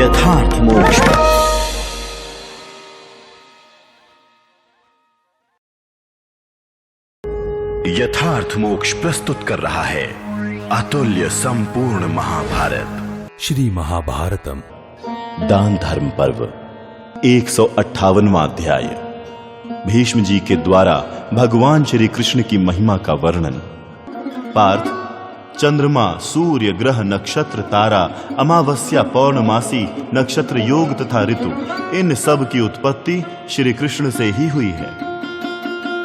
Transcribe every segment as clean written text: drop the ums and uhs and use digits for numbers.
यथार्थ मोक्ष। यथार्थ मोक्ष प्रस्तुत कर रहा है अतुल्य संपूर्ण महाभारत। श्री महाभारतम दान धर्म पर्व 158वां अध्याय। भीष्म जी के द्वारा भगवान श्री कृष्ण की महिमा का वर्णन। पार्थ, चंद्रमा, सूर्य, ग्रह, नक्षत्र, तारा, अमावस्या, पौर्णमासी, नक्षत्र योग तथा ऋतु, इन सब की उत्पत्ति श्री कृष्ण से ही हुई है।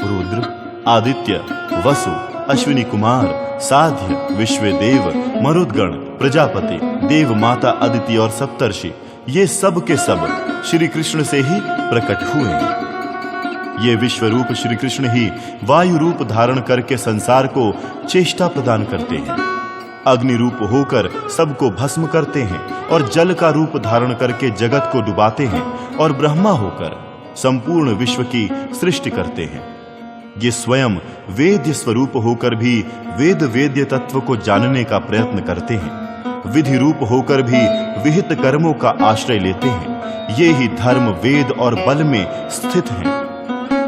रुद्र, आदित्य, वसु, अश्विनी कुमार, साध्य, विश्वदेव, मरुदगण, प्रजापति, देव माता अदिति और सप्तर्षि, ये सब के सब श्री कृष्ण से ही प्रकट हुए हैं। ये विश्व रूप श्री कृष्ण ही वायु रूप धारण करके संसार को चेष्टा प्रदान करते हैं। अग्नि रूप होकर सबको भस्म करते हैं और जल का रूप धारण करके जगत को डुबाते हैं और ब्रह्मा होकर संपूर्ण विश्व की सृष्टि करते हैं। ये स्वयं वेद्य स्वरूप होकर भी वेद वेद्य तत्व को जानने का प्रयत्न करते हैं। विधि रूप होकर भी विहित कर्मों का आश्रय लेते हैं। ये ही धर्म, वेद और बल में स्थित हैं।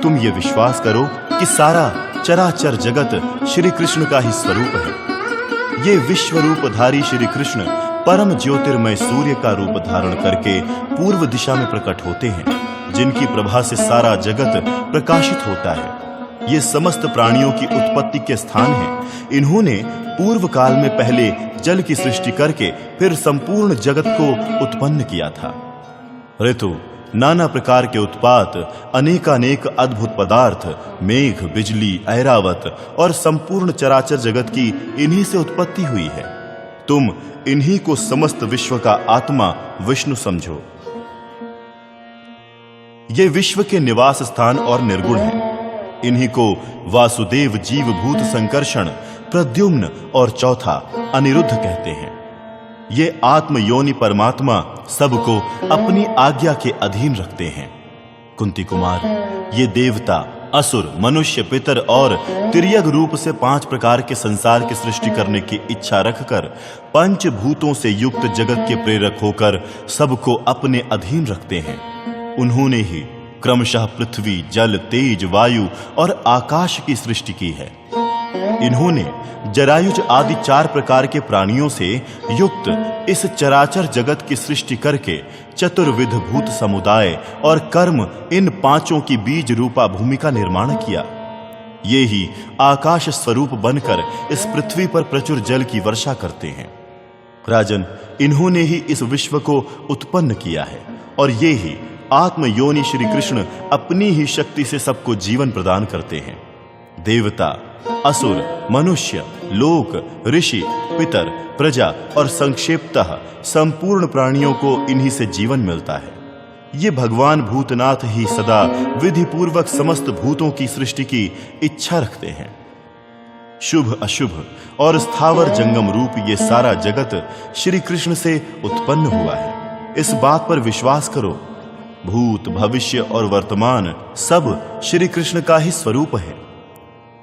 तुम ये विश्वास करो कि सारा चराचर जगत श्री कृष्ण का ही स्वरूप है। ये विश्व रूपधारी श्री कृष्ण परम ज्योतिर्मय सूर्य का रूप धारण करके पूर्व दिशा में प्रकट होते हैं, जिनकी प्रभा से सारा जगत प्रकाशित होता है। ये समस्त प्राणियों की उत्पत्ति के स्थान हैं। इन्होंने पूर्व काल में पहले जल की सृष्टि करके फिर संपूर्ण जगत को उत्पन्न किया था। ऋतु, नाना प्रकार के उत्पात, अनेकानेक अद्भुत पदार्थ, मेघ, बिजली, ऐरावत और संपूर्ण चराचर जगत की इन्हीं से उत्पत्ति हुई है। तुम इन्हीं को समस्त विश्व का आत्मा विष्णु समझो। ये विश्व के निवास स्थान और निर्गुण हैं। इन्हीं को वासुदेव, जीवभूत, संकर्षण, प्रद्युम्न और चौथा अनिरुद्ध कहते हैं। ये आत्म योनि परमात्मा सबको अपनी आज्ञा के अधीन रखते हैं। कुंती कुमार, ये देवता, असुर, मनुष्य, पितर और तिर्यक रूप से 5 प्रकार के संसार की सृष्टि करने की इच्छा रखकर पंचभूतों से युक्त जगत के प्रेरक होकर सबको अपने अधीन रखते हैं। उन्होंने ही क्रमशः पृथ्वी, जल, तेज, वायु और आकाश की सृष्टि की है। इन्होंने जरायुज आदि 4 प्रकार के प्राणियों से युक्त इस चराचर जगत की सृष्टि करके चतुर्विध भूत समुदाय और कर्म, इन 5 की बीज रूपा भूमि का निर्माण किया। ये ही आकाश स्वरूप बनकर इस पृथ्वी पर प्रचुर जल की वर्षा करते हैं। राजन, इन्होंने ही इस विश्व को उत्पन्न किया है और ये ही आत्म योनि श्री कृष्ण अपनी ही शक्ति से सबको जीवन प्रदान करते हैं। देवता, असुर, मनुष्य, लोक, ऋषि, पितर, प्रजा और संक्षेपतः संपूर्ण प्राणियों को इन्हीं से जीवन मिलता है। ये भगवान भूतनाथ ही सदा विधि पूर्वक समस्त भूतों की सृष्टि की इच्छा रखते हैं। शुभ, अशुभ और स्थावर जंगम रूप ये सारा जगत श्री कृष्ण से उत्पन्न हुआ है। इस बात पर विश्वास करो। भूत, भविष्य और वर्तमान सब श्री कृष्ण का ही स्वरूप है।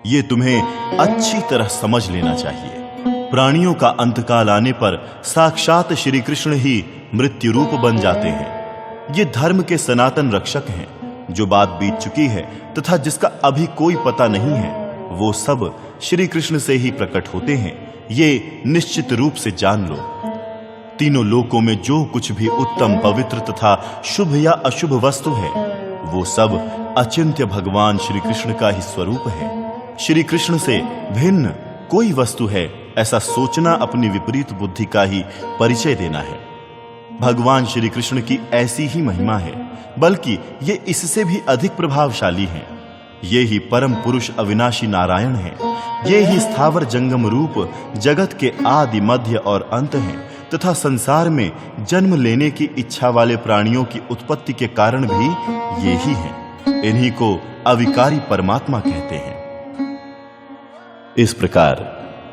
ये तुम्हें अच्छी तरह समझ लेना चाहिए। प्राणियों का अंतकाल आने पर साक्षात श्री कृष्ण ही मृत्यु रूप बन जाते हैं। ये धर्म के सनातन रक्षक हैं। जो बात बीत चुकी है तथा जिसका अभी कोई पता नहीं है, वो सब श्री कृष्ण से ही प्रकट होते हैं। ये निश्चित रूप से जान लो। तीनों लोकों में जो कुछ भी उत्तम, पवित्र तथा शुभ या अशुभ वस्तु है, वो सब अचिंत्य भगवान श्री कृष्ण का ही स्वरूप है। श्री कृष्ण से भिन्न कोई वस्तु है, ऐसा सोचना अपनी विपरीत बुद्धि का ही परिचय देना है। भगवान श्री कृष्ण की ऐसी ही महिमा है, बल्कि ये इससे भी अधिक प्रभावशाली हैं। ये ही परम पुरुष अविनाशी नारायण हैं। ये ही स्थावर जंगम रूप जगत के आदि, मध्य और अंत हैं तथा संसार में जन्म लेने की इच्छा वाले प्राणियों की उत्पत्ति के कारण भी ये ही हैं। इन्हीं को अविकारी परमात्मा कहते हैं। इस प्रकार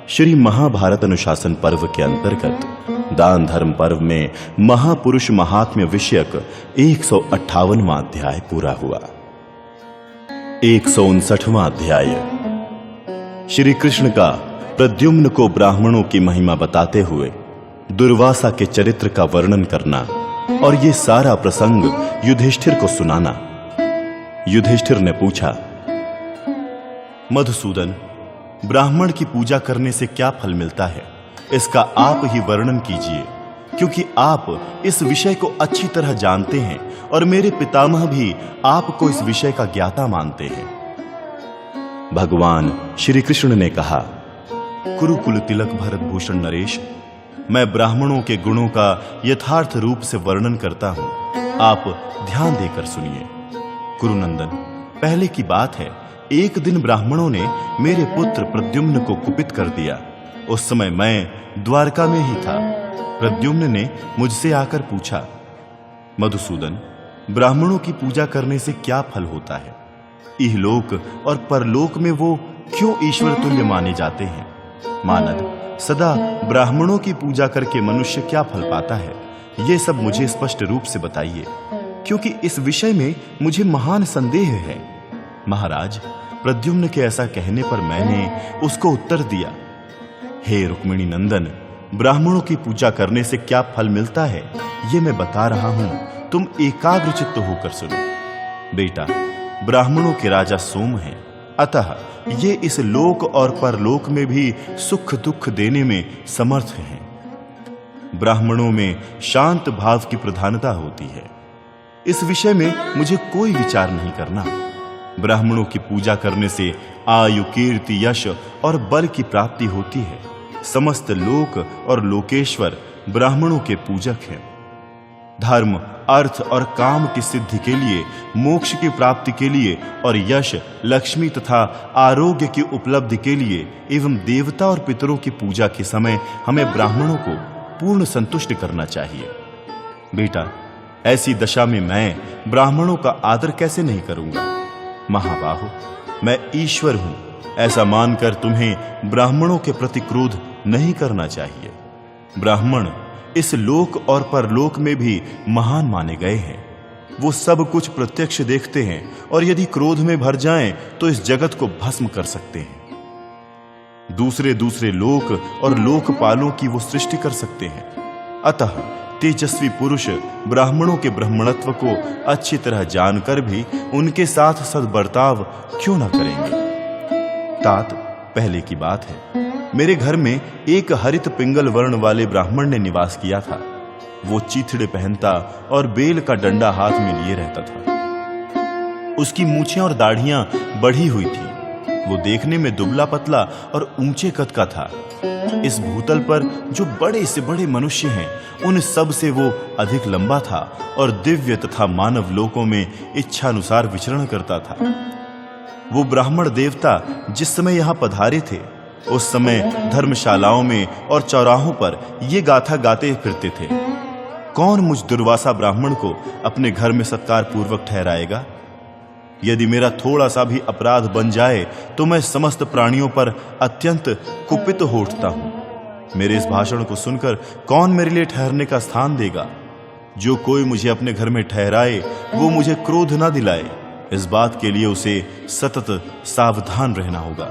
श्री महाभारत अनुशासन पर्व के अंतर्गत दान धर्म पर्व में महापुरुष महात्म्य विषयक 158वां अध्याय पूरा हुआ। 159वां अध्याय श्री कृष्ण का प्रद्युम्न को ब्राह्मणों की महिमा बताते हुए दुर्वासा के चरित्र का वर्णन करना और ये सारा प्रसंग युधिष्ठिर को सुनाना। युधिष्ठिर ने पूछा, मधुसूदन, ब्राह्मण की पूजा करने से क्या फल मिलता है, इसका आप ही वर्णन कीजिए, क्योंकि आप इस विषय को अच्छी तरह जानते हैं और मेरे पितामह भी आपको इस विषय का ज्ञाता मानते हैं। भगवान श्री कृष्ण ने कहा, कुरुकुल तिलक भरत भूषण नरेश, मैं ब्राह्मणों के गुणों का यथार्थ रूप से वर्णन करता हूं, आप ध्यान देकर सुनिए। कुरुनंदन, पहले की बात है, एक दिन ब्राह्मणों ने मेरे पुत्र प्रद्युम्न को कुपित कर दिया। उस समय मैं द्वारका में ही था। प्रद्युम्न ने मुझसे आकर पूछा, मधुसूदन, ब्राह्मणों की पूजा करने से क्या फल होता है? इहलोक और परलोक में वो क्यों ईश्वर तुल्य माने जाते हैं? मानद, सदा ब्राह्मणों की पूजा करके मनुष्य क्या फल पाता है, ये सब मुझे स्पष्ट रूप से बताइए, क्योंकि इस विषय में मुझे महान संदेह है। महाराज, प्रद्युम्न के ऐसा कहने पर मैंने उसको उत्तर दिया, हे रुक्मिणी नंदन, ब्राह्मणों की पूजा करने से क्या फल मिलता है ये मैं बता रहा हूं, तुम एकाग्रचित्त होकर सुनो। बेटा, ब्राह्मणों के राजा सोम हैं, अतः ये इस लोक और परलोक में भी सुख दुख देने में समर्थ हैं। ब्राह्मणों में शांत भाव की प्रधानता होती है। इस विषय में मुझे कोई विचार नहीं करना। ब्राह्मणों की पूजा करने से आयु, कीर्ति, यश और बल की प्राप्ति होती है। समस्त लोक और लोकेश्वर ब्राह्मणों के पूजक हैं। धर्म, अर्थ और काम की सिद्धि के लिए, मोक्ष की प्राप्ति के लिए और यश, लक्ष्मी तथा आरोग्य की उपलब्धि के लिए एवं देवता और पितरों की पूजा के समय हमें ब्राह्मणों को पूर्ण संतुष्ट करना चाहिए। बेटा, ऐसी दशा में मैं ब्राह्मणों का आदर कैसे नहीं करूंगा? महाबाहो, मैं ईश्वर हूं, ऐसा मानकर तुम्हें ब्राह्मणों के प्रति क्रोध नहीं करना चाहिए। ब्राह्मण इस लोक और परलोक में भी महान माने गए हैं। वो सब कुछ प्रत्यक्ष देखते हैं और यदि क्रोध में भर जाएं तो इस जगत को भस्म कर सकते हैं। दूसरे दूसरे लोक और लोकपालों की वो सृष्टि कर सकते हैं। अतः तेजस्वी पुरुष ब्राह्मणों के ब्राह्मणत्व को अच्छी तरह जानकर भी उनके साथ सद्बर्ताव क्यों न करेंगे? तात, पहले की बात है, मेरे घर में एक हरित पिंगल वर्ण वाले ब्राह्मण ने निवास किया था। वो चीथड़े पहनता और बेल का डंडा हाथ में लिए रहता था। उसकी मूछें और दाढ़ियां बढ़ी हुई थी। वो देखने में दुबला पतला और ऊंचे कद का था। इस भूतल पर जो बड़े से बड़े मनुष्य हैं, उन सब से वो अधिक लंबा था और दिव्य तथा मानव लोकों में इच्छानुसार विचरण करता था। वो ब्राह्मण देवता जिस समय यहाँ पधारे थे, उस समय धर्मशालाओं में और चौराहों पर ये गाथा गाते फिरते थे, कौन मुझ दुर्वासा ब्राह्मण को अपने घर में सत्कार पूर्वक ठहराएगा? यदि मेरा थोड़ा सा भी अपराध बन जाए तो मैं समस्त प्राणियों पर अत्यंत कुपित हो उठता हूं। मेरे इस भाषण को सुनकर कौन मेरे लिए ठहरने का स्थान देगा? जो कोई मुझे अपने घर में ठहराए वो मुझे क्रोध ना दिलाए, इस बात के लिए उसे सतत सावधान रहना होगा।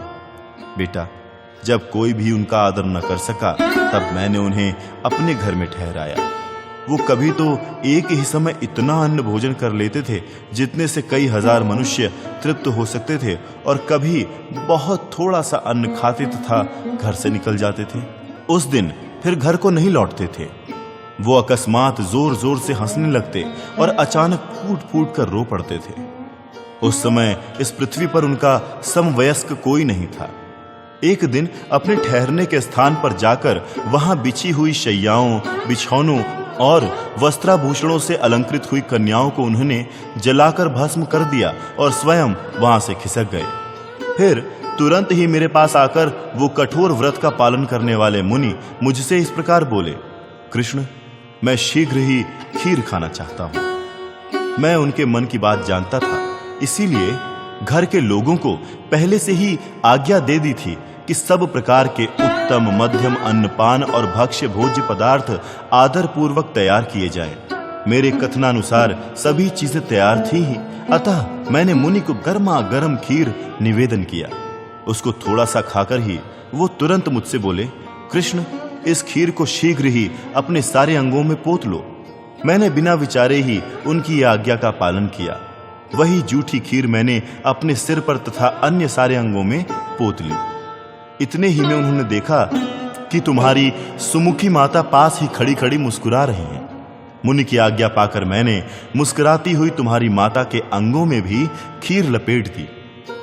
बेटा, जब कोई भी उनका आदर न कर सका तब मैंने उन्हें अपने घर में ठहराया। वो कभी तो एक ही समय इतना अन्न भोजन कर लेते थे जितने से कई हजार मनुष्य तृप्त हो सकते थे, और कभी बहुत थोड़ा सा अन्न खाते तथा घर से निकल जाते थे। उस दिन फिर घर को नहीं लौटते थे। वो अकस्मात जोर जोर से हंसने लगते और अचानक फूट फूट कर रो पड़ते थे। उस समय इस पृथ्वी पर उनका समवयस्क कोई नहीं था। एक दिन अपने ठहरने के स्थान पर जाकर वहां बिछी हुई शैयाओं, बिछौनों और वस्त्राभूषणों से अलंकृत हुई कन्याओं को उन्होंने जलाकर भस्म कर दिया और स्वयं वहां से खिसक गए। फिर तुरंत ही मेरे पास आकर वो कठोर व्रत का पालन करने वाले मुनि मुझसे इस प्रकार बोले, कृष्ण, मैं शीघ्र ही खीर खाना चाहता हूं। मैं उनके मन की बात जानता था, इसीलिए घर के लोगों को पहले से ही आज्ञा दे दी थी कि सब प्रकार के उत्तम मध्यम अन्नपान और भक्ष्य भोज्य पदार्थ आदर पूर्वक तैयार किए जाएं। मेरे कथनानुसार सभी चीजें तैयार थी ही, अतः मैंने मुनि को गर्मा गर्म खीर निवेदन किया। उसको थोड़ा सा खाकर ही वो तुरंत मुझसे बोले, कृष्ण, इस खीर को शीघ्र ही अपने सारे अंगों में पोत लो। मैंने बिना विचारे ही उनकी आज्ञा का पालन किया। वही जूठी खीर मैंने अपने सिर पर तथा अन्य सारे अंगों में पोत ली। इतने ही में उन्होंने देखा कि तुम्हारी सुमुखी माता पास ही खड़ी खड़ी मुस्कुरा रही हैं। मुनि की आज्ञा पाकर मैंने मुस्कुराती हुई तुम्हारी माता के अंगों में भी खीर लपेट दी।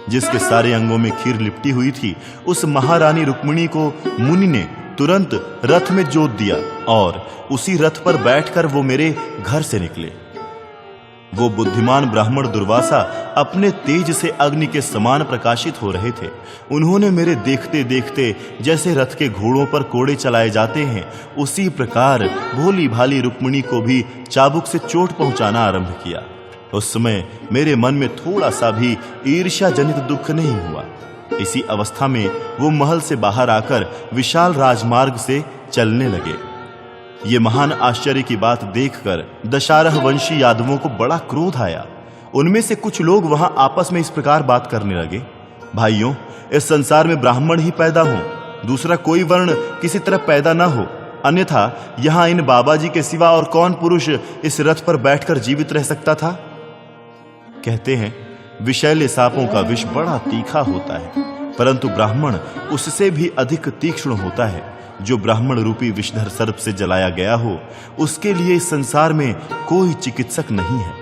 जिसके सारे अंगों में खीर लिपटी हुई थी, उस महारानी रुक्मिणी को मुनि ने तुरंत रथ में जोत दिया और उसी रथ पर बैठकर वो मेरे घर से निकले। वो बुद्धिमान ब्राह्मण दुर्वासा अपने तेज से अग्नि के समान प्रकाशित हो रहे थे। उन्होंने मेरे देखते देखते जैसे रथ के घोड़ों पर कोड़े चलाए जाते हैं, उसी प्रकार भोली भाली रुक्मिणी को भी चाबुक से चोट पहुंचाना आरंभ किया। उस समय मेरे मन में थोड़ा सा भी ईर्ष्या जनित दुख नहीं हुआ। इसी अवस्था में वो महल से बाहर आकर विशाल राजमार्ग से चलने लगे। ये महान आश्चर्य की बात देखकर दशारह वंशी यादवों को बड़ा क्रोध आया। उनमें से कुछ लोग वहां आपस में इस प्रकार बात करने लगे, भाइयों, इस संसार में ब्राह्मण ही पैदा हो, दूसरा कोई वर्ण किसी तरह पैदा ना हो, अन्यथा यहां इन बाबाजी के सिवा और कौन पुरुष इस रथ पर बैठकर जीवित रह सकता था। कहते हैं विषैले सांपों का विष बड़ा तीखा होता है, परंतु ब्राह्मण उससे भी अधिक तीक्ष्ण होता है। जो ब्राह्मण रूपी विषधर सर्प से जलाया गया हो, उसके लिए इस संसार में कोई चिकित्सक नहीं है।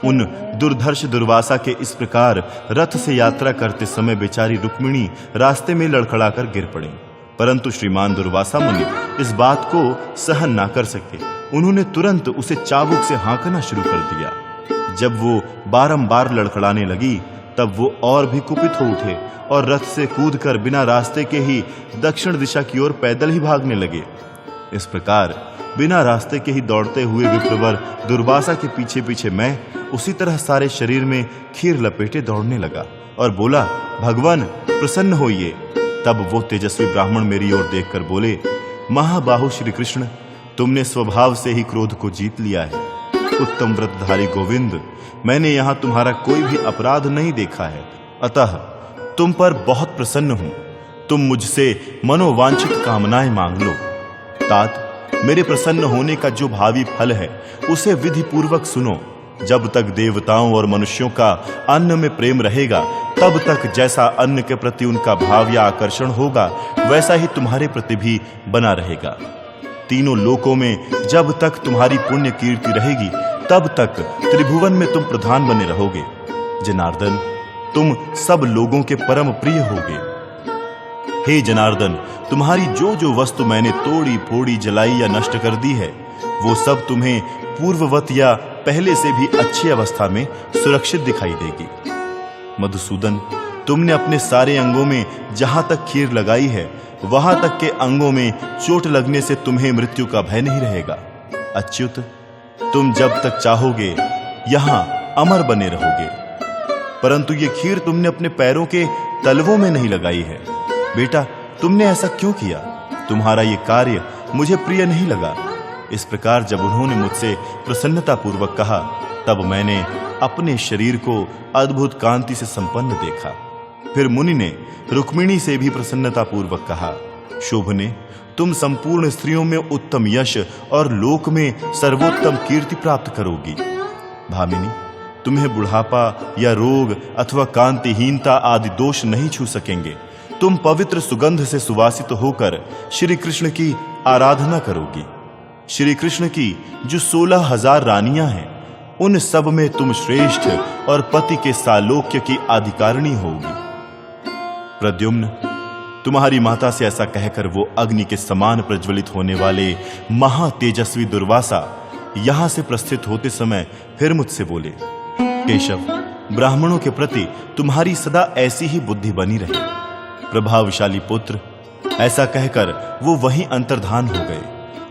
उन दुर्धर्ष दुर्वासा के इस प्रकार रथ से यात्रा करते समय बेचारी रुक्मिणी रास्ते में लड़खड़ाकर गिर पड़ी, परंतु श्रीमान दुर्वासा मुनि इस बात को सहन ना कर सके। उन्होंने तुरंत उसे चाबुक से हाँकना शुरू कर दिया। जब वो बारंबार लड़खड़ाने लगी, तब वो और भी कुपित हो उठे और रथ से कूदकर बिना रास्ते के ही दक्षिण दिशा की ओर पैदल ही भागने लगे। इस प्रकार बिना रास्ते के ही दौड़ते हुए विप्रवर दुर्वासा के पीछे पीछे मैं उसी तरह सारे शरीर में खीर लपेटे दौड़ने लगा और बोला, भगवान प्रसन्न होइए। तब वो तेजस्वी ब्राह्मण मेरी ओर देखकर बोले, महाबाहु श्री कृष्ण, तुमने स्वभाव से ही क्रोध को जीत लिया है। उत्तम व्रतधारी गोविंद, मैंने यहां तुम्हारा कोई भी अपराध नहीं देखा है, अतः तुम पर बहुत प्रसन्न हूं। तुम मुझसे मनोवांछित कामनाएं मांग लो। तात, मेरे प्रसन्न होने का जो भावी फल है उसे विधि पूर्वक सुनो। जब तक देवताओं और मनुष्यों का अन्न में प्रेम रहेगा, तब तक जैसा अन्न के प्रति उनका भाव या आकर्षण होगा, वैसा ही तुम्हारे प्रति भी बना रहेगा। तीनों लोकों में जब तक तुम्हारी पुण्य कीर्ति रहेगी, तब तक त्रिभुवन में तुम प्रधान बने रहोगे। जनार्दन, तुम सब लोगों के परम प्रिय होगे। हे जनार्दन, तुम्हारी जो जो वस्तु मैंने तोड़ी फोड़ी जलाई या नष्ट कर दी है, वो सब तुम्हें पूर्ववत या पहले से भी अच्छी अवस्था में सुरक्षित दिखाई देगी। मधुसूदन, तुमने अपने सारे अंगों में जहां तक खीर लगाई है, वहां तक के अंगों में चोट लगने से तुम्हें मृत्यु का भय नहीं रहेगा। अच्युत, तुम जब तक चाहोगे यहां अमर बने रहोगे। परंतु ये खीर तुमने अपने पैरों के तलवों में नहीं लगाई है। बेटा, तुमने ऐसा क्यों किया? तुम्हारा ये कार्य मुझे प्रिय नहीं लगा। इस प्रकार जब उन्होंने मुझसे प्रसन्नता पूर्वक कहा, तब मैंने अपने शरीर को अद्भुत कांति से संपन्न देखा। फिर मुनि ने रुक्मिणी से भी प्रसन्नता पूर्वक कहा, शोभने, तुम संपूर्ण स्त्रियों में उत्तम यश और लोक में सर्वोत्तम कीर्ति प्राप्त करोगी। भामिनी, तुम्हें बुढ़ापा या रोग अथवा कांतिहीनता आदि दोष नहीं छू सकेंगे। तुम पवित्र सुगंध से सुवासित होकर श्री कृष्ण की आराधना करोगी। श्री कृष्ण की जो 16,000 रानियां हैं, उन सब में तुम श्रेष्ठ और पति के सालोक्य की अधिकारिणी होगी। प्रद्युम्न, तुम्हारी माता से ऐसा कहकर वो अग्नि के समान प्रज्वलित होने वाले महातेजस्वी दुर्वासा यहां से प्रस्थित होते समय फिर मुझसे बोले, केशव, ब्राह्मणों के प्रति तुम्हारी सदा ऐसी ही बुद्धि बनी रहे। प्रभावशाली पुत्र, ऐसा कहकर वो वहीं अंतर्धान हो गए।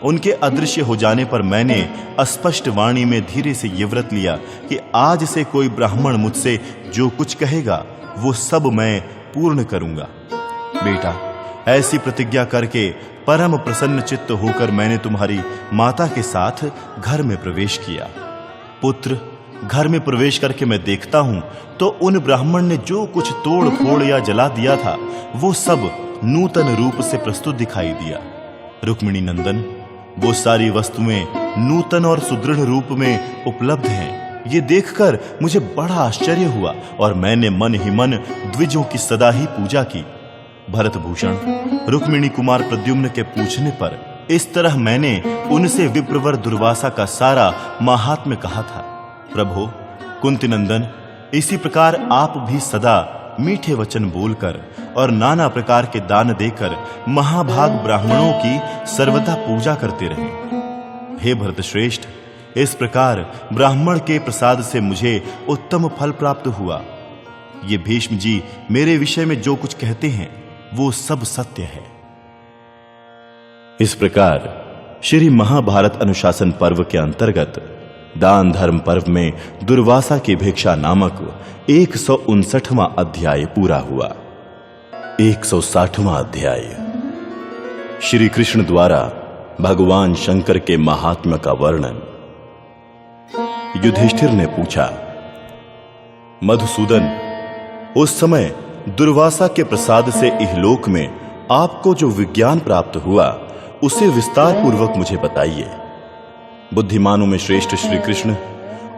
उनके अदृश्य हो जाने पर मैंने अस्पष्ट वाणी में धीरे से ये व्रत लिया कि आज से कोई ब्राह्मण मुझसे जो कुछ कहेगा वो सब मैं पूर्ण करूंगा। बेटा, ऐसी प्रतिज्ञा करके परम प्रसन्न चित्त होकर मैंने तुम्हारी माता के साथ घर में प्रवेश किया। पुत्र, घर में प्रवेश करके मैं देखता हूं तो उन ब्राह्मण ने जो कुछ तोड़ फोड़ या जला दिया था, वो सब नूतन रूप से प्रस्तुत दिखाई दिया। रुक्मिणी नंदन, वो सारी वस्तुएं नूतन और सुदृढ़ रूप में उपलब्ध हैं। ये देखकर मुझे बड़ा आश्चर्य हुआ और मैंने मन ही मन द्विजों की सदा ही पूजा की। भरत भूषण रुक्मिणी कुमार प्रद्युम्न के पूछने पर इस तरह मैंने उनसे विप्रवर दुर्वासा का सारा महात्म्य कहा था। प्रभु कुंती नंदन, इसी प्रकार आप भी सदा मीठे वचन बोलकर और नाना प्रकार के दान देकर महाभाग ब्राह्मणों की सर्वदा पूजा करते रहें। हे भरत श्रेष्ठ, इस प्रकार ब्राह्मण के प्रसाद से मुझे उत्तम फल प्राप्त हुआ। ये भीष्म जी मेरे विषय में जो कुछ कहते हैं वो सब सत्य है। इस प्रकार श्री महाभारत अनुशासन पर्व के अंतर्गत दान धर्म पर्व में दुर्वासा की भिक्षा नामक 159वां अध्याय पूरा हुआ। 160वां अध्याय श्री कृष्ण द्वारा भगवान शंकर के महात्म्य का वर्णन। युधिष्ठिर ने पूछा, मधुसूदन, उस समय दुर्वासा के प्रसाद से इहलोक में आपको जो विज्ञान प्राप्त हुआ उसे विस्तार पूर्वक मुझे बताइए। बुद्धिमानों में श्रेष्ठ श्री कृष्ण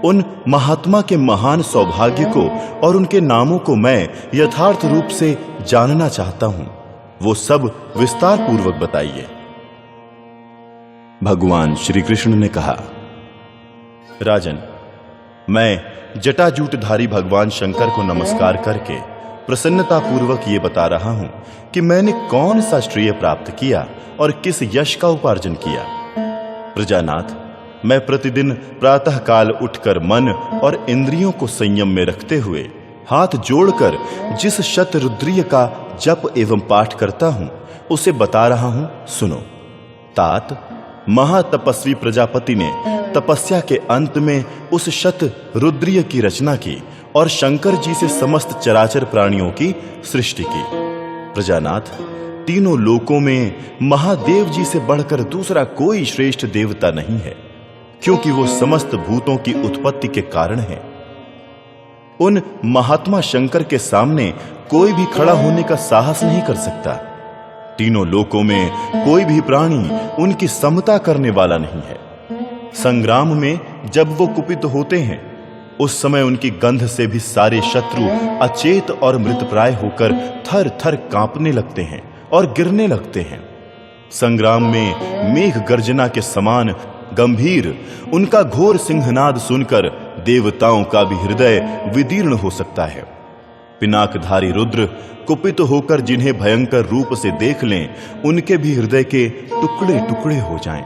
उन महात्मा के महान सौभाग्य को और उनके नामों को मैं यथार्थ रूप से जानना चाहता हूं, वो सब विस्तार पूर्वक बताइए। भगवान श्री कृष्ण ने कहा, राजन, मैं जटाजूटधारी भगवान शंकर को नमस्कार करके प्रसन्नता पूर्वक ये बता रहा हूं कि मैंने कौन सा श्रेय प्राप्त किया और किस यश का उपार्जन किया। प्रजानाथ, मैं प्रतिदिन प्रातः काल उठकर मन और इंद्रियों को संयम में रखते हुए हाथ जोड़कर जिस शतरुद्रीय का जप एवं पाठ करता हूं उसे बता रहा हूं, सुनो। तात, महातपस्वी प्रजापति ने तपस्या के अंत में उस शत रुद्रीय की रचना की और शंकर जी से समस्त चराचर प्राणियों की सृष्टि की। प्रजानाथ, तीनों लोकों में महादेव जी से बढ़कर दूसरा कोई श्रेष्ठ देवता नहीं है, क्योंकि वो समस्त भूतों की उत्पत्ति के कारण है। उन महात्मा शंकर के सामने कोई भी खड़ा होने का साहस नहीं कर सकता। तीनों लोकों में कोई भी प्राणी उनकी समता करने वाला नहीं है। संग्राम में जब वो कुपित होते हैं उस समय उनकी गंध से भी सारे शत्रु अचेत और मृतप्राय होकर थर थर कांपने लगते हैं और गिरने लगते हैं। संग्राम में मेघ गर्जना के समान गंभीर उनका घोर सिंहनाद सुनकर देवताओं का भी हृदय विदीर्ण हो सकता है। पिनाकधारी रुद्र कुपित होकर जिन्हें भयंकर रूप से देख लें, उनके भी हृदय के टुकड़े टुकड़े हो जाएं।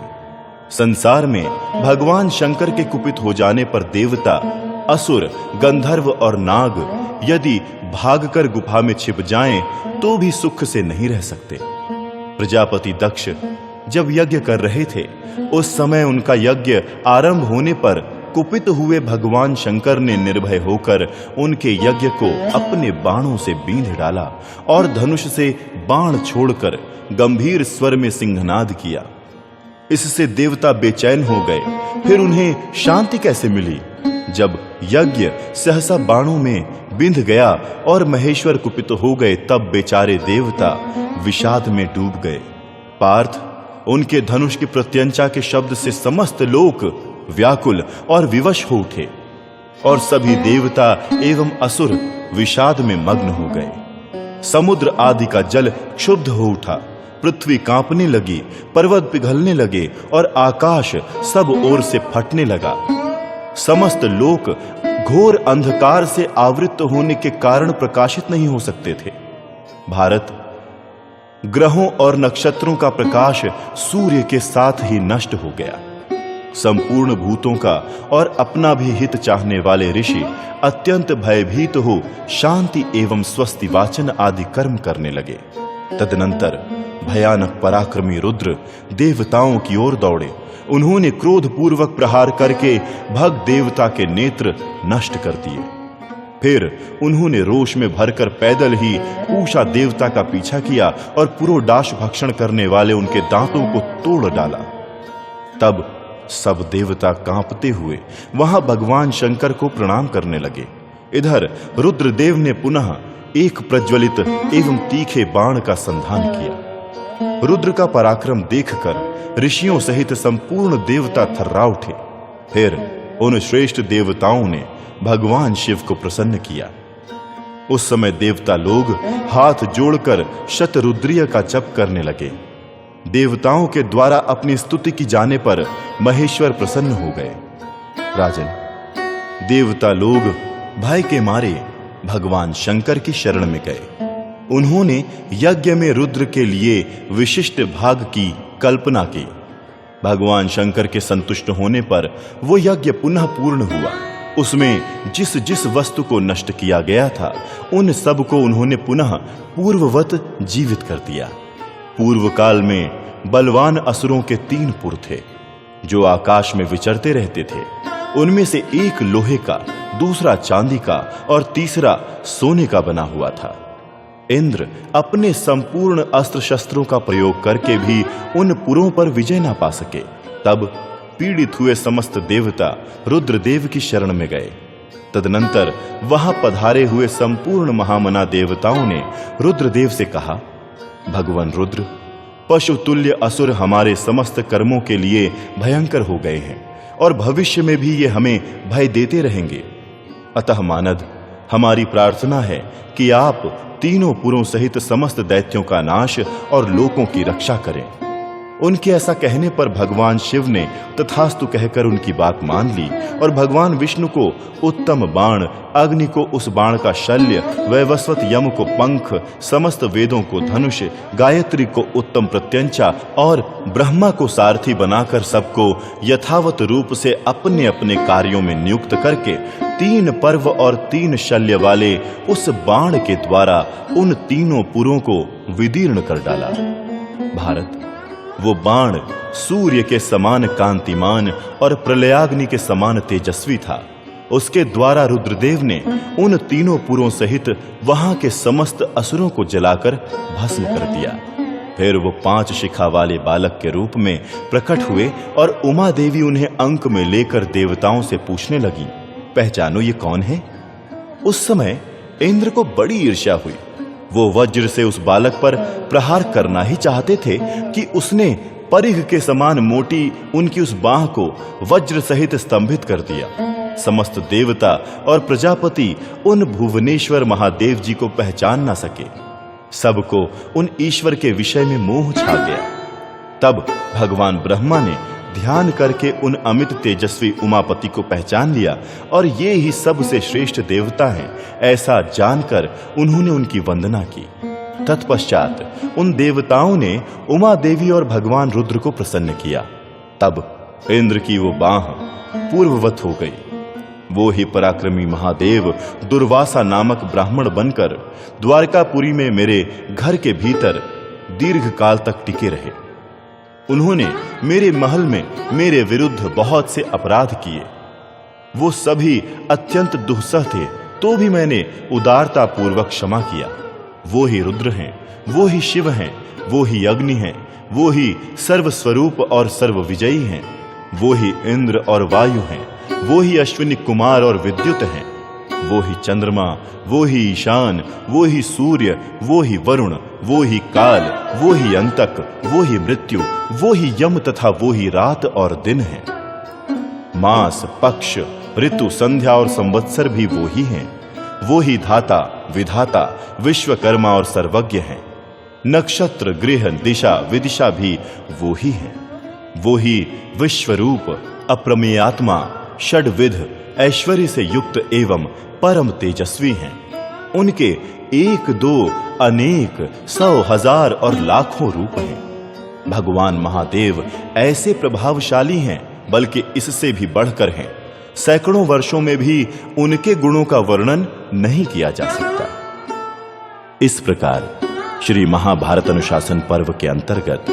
संसार में भगवान शंकर के कुपित हो जाने पर देवता, असुर, गंधर्व और नाग यदि भागकर गुफा में छिप जाएं तो भी सुख से नहीं रह सकते। प्रजापति दक्ष जब यज्ञ कर रहे थे उस समय उनका यज्ञ आरंभ होने पर कुपित हुए भगवान शंकर ने निर्भय होकर उनके यज्ञ को अपने बाणों से बींध डाला और धनुष से बाण छोड़कर गंभीर स्वर में सिंहनाद किया। इससे देवता बेचैन हो गए। फिर उन्हें शांति कैसे मिली? जब यज्ञ सहसा बाणों में बिंध गया और महेश्वर कुपित हो गए, तब बेचारे देवता विषाद में डूब गए। पार्थ, उनके धनुष की प्रत्यंचा के शब्द से समस्त लोक व्याकुल और विवश हो उठे और सभी देवता एवं असुर विषाद में मग्न हो गए। समुद्र आदि का जल क्षुब्ध हो उठा, पृथ्वी कांपने लगी, पर्वत पिघलने लगे और आकाश सब ओर से फटने लगा। समस्त लोक घोर अंधकार से आवृत होने के कारण प्रकाशित नहीं हो सकते थे। भारत, ग्रहों और नक्षत्रों का प्रकाश सूर्य के साथ ही नष्ट हो गया। संपूर्ण भूतों का और अपना भी हित चाहने वाले ऋषि अत्यंत भयभीत हो शांति एवं स्वस्ति वाचन आदि कर्म करने लगे। तदनंतर भयानक पराक्रमी रुद्र देवताओं की ओर दौड़े। उन्होंने क्रोध पूर्वक प्रहार करके भग देवता के नेत्र नष्ट कर दिए। फिर उन्होंने रोष में भरकर पैदल ही पूषा देवता का पीछा किया और पुरोडाश भक्षण करने वाले उनके दांतों को तोड़ डाला। तब सब देवता कांपते हुए वहां भगवान शंकर को प्रणाम करने लगे। इधर रुद्रदेव ने पुनः एक प्रज्वलित एवं तीखे बाण का संधान किया। रुद्र का पराक्रम देखकर ऋषियों सहित संपूर्ण देवता थर्रा उठे। फिर उन श्रेष्ठ देवताओं ने भगवान शिव को प्रसन्न किया। उस समय देवता लोग हाथ जोड़कर शतरुद्रीय का जप करने लगे। देवताओं के द्वारा अपनी स्तुति की जाने पर महेश्वर प्रसन्न हो गए। राजन, देवता लोग भय के मारे भगवान शंकर की शरण में गए। उन्होंने यज्ञ में रुद्र के लिए विशिष्ट भाग की कल्पना की। भगवान शंकर के संतुष्ट होने पर वो यज्ञ पुनः पूर्ण हुआ। उसमें जिस जिस वस्तु को नष्ट किया गया था, उन सब को उन्होंने पुनः पूर्ववत जीवित कर दिया। पूर्व काल में बलवान असुरों के 3 पुर थे, जो आकाश में विचरते रहते थे। उनमें से एक लोहे का, दूसरा चांदी का और तीसरा सोने का बना हुआ था। इंद्र अपने संपूर्ण अस्त्र शस्त्रों का प्रयोग करके भी उन पुरों पर विजय ना पा सके। तब पीड़ित हुए समस्त देवता रुद्रदेव की शरण में गए। तदनंतर वहां पधारे हुए संपूर्ण महामना देवताओं ने रुद्रदेव से कहा, भगवान रुद्र, पशु तुल्य असुर हमारे समस्त कर्मों के लिए भयंकर हो गए हैं और भविष्य में भी ये हमें भय देते रहेंगे। अतः मानद, हमारी प्रार्थना है कि आप तीनों पुरों सहित समस्त दैत्यों का नाश और लोकों की रक्षा करें। उनके ऐसा कहने पर भगवान शिव ने तथास्तु कहकर उनकी बात मान ली और भगवान विष्णु को उत्तम बाण, अग्नि को उस बाण का शल्य, वैवस्वत यम को पंख, समस्त वेदों को धनुष, गायत्री को उत्तम प्रत्यंचा और ब्रह्मा को सारथी बनाकर सबको यथावत रूप से अपने अपने कार्यों में नियुक्त करके 3 पर्व और 3 शल्य वाले उस बाण के द्वारा उन तीनों पुरों को विदीर्ण कर डाला। भारत, वो बाण सूर्य के समान कांतिमान और प्रलयाग्नि के समान तेजस्वी था। उसके द्वारा रुद्रदेव ने उन तीनों पुरों सहित वहां के समस्त असुरों को जलाकर भस्म कर दिया। फिर वो 5 शिखा वाले बालक के रूप में प्रकट हुए और उमा देवी उन्हें अंक में लेकर देवताओं से पूछने लगी, पहचानो ये कौन है? उस समय इंद्र को बड़ी ईर्ष्या हुई। वो वज्र से उस बालक पर प्रहार करना ही चाहते थे कि उसने परिघ के समान मोटी उनकी उस बाह को वज्र सहित स्तंभित कर दिया। समस्त देवता और प्रजापति उन भुवनेश्वर महादेव जी को पहचान ना सके। सबको उन ईश्वर के विषय में मोह छा गया। तब भगवान ब्रह्मा ने ध्यान करके उन अमित तेजस्वी उमापति को पहचान लिया और ये ही सबसे श्रेष्ठ देवता हैं, ऐसा जानकर उन्होंने उनकी वंदना की। तत्पश्चात उन देवताओं ने उमा देवी और भगवान रुद्र को प्रसन्न किया। तब इंद्र की वो बाह पूर्ववत हो गई। वो ही पराक्रमी महादेव दुर्वासा नामक ब्राह्मण बनकर द्वारकापुरी में मेरे घर के भीतर दीर्घ काल तक टिके रहे। उन्होंने मेरे महल में मेरे विरुद्ध बहुत से अपराध किए। वो सभी अत्यंत दुस्सह थे, तो भी मैंने उदारता पूर्वक क्षमा किया। वो ही रुद्र हैं, वो ही शिव हैं, वो ही अग्नि हैं, वो ही सर्वस्वरूप और सर्वविजयी हैं, वो ही इंद्र और वायु हैं, वो ही अश्विनी कुमार और विद्युत हैं, वो ही चंद्रमा, वो ही ईशान, वो ही सूर्य, वो ही वरुण, वो ही काल, वो ही अंतक, वो ही मृत्यु, वो ही यम तथा वो ही रात और दिन है। मास, पक्ष, ऋतु, संध्या और संवत्सर भी वो ही हैं। वो ही धाता, विधाता, विश्वकर्मा और सर्वज्ञ हैं। नक्षत्र, गृह, दिशा, विदिशा भी वो ही हैं। वो ही विश्वरूप, अप्रमेय आत्मा, षड्विध, ऐश्वर्य से युक्त एवं परम तेजस्वी हैं। उनके 1, 2, अनेक, 100, 1000 और लाखों रूप हैं। भगवान महादेव ऐसे प्रभावशाली हैं, बल्कि इससे भी बढ़कर हैं। सैकड़ों वर्षों में भी उनके गुणों का वर्णन नहीं किया जा सकता। इस प्रकार श्री महाभारत अनुशासन पर्व के अंतर्गत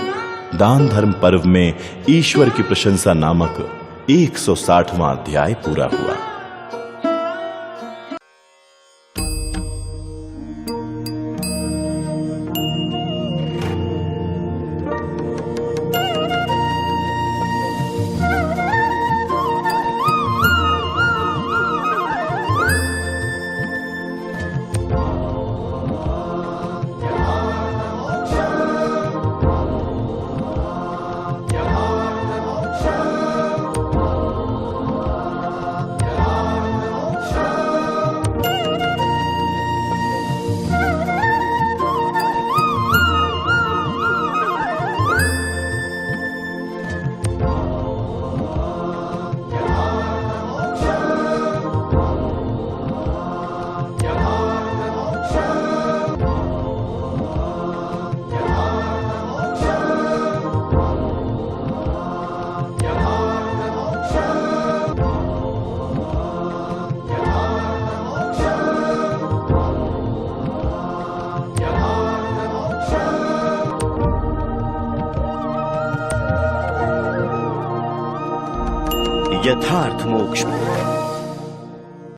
दान धर्म पर्व में ईश्वर की प्रशंसा नामक 160वां अध्याय पूरा हुआ। यथार्थ मोक्ष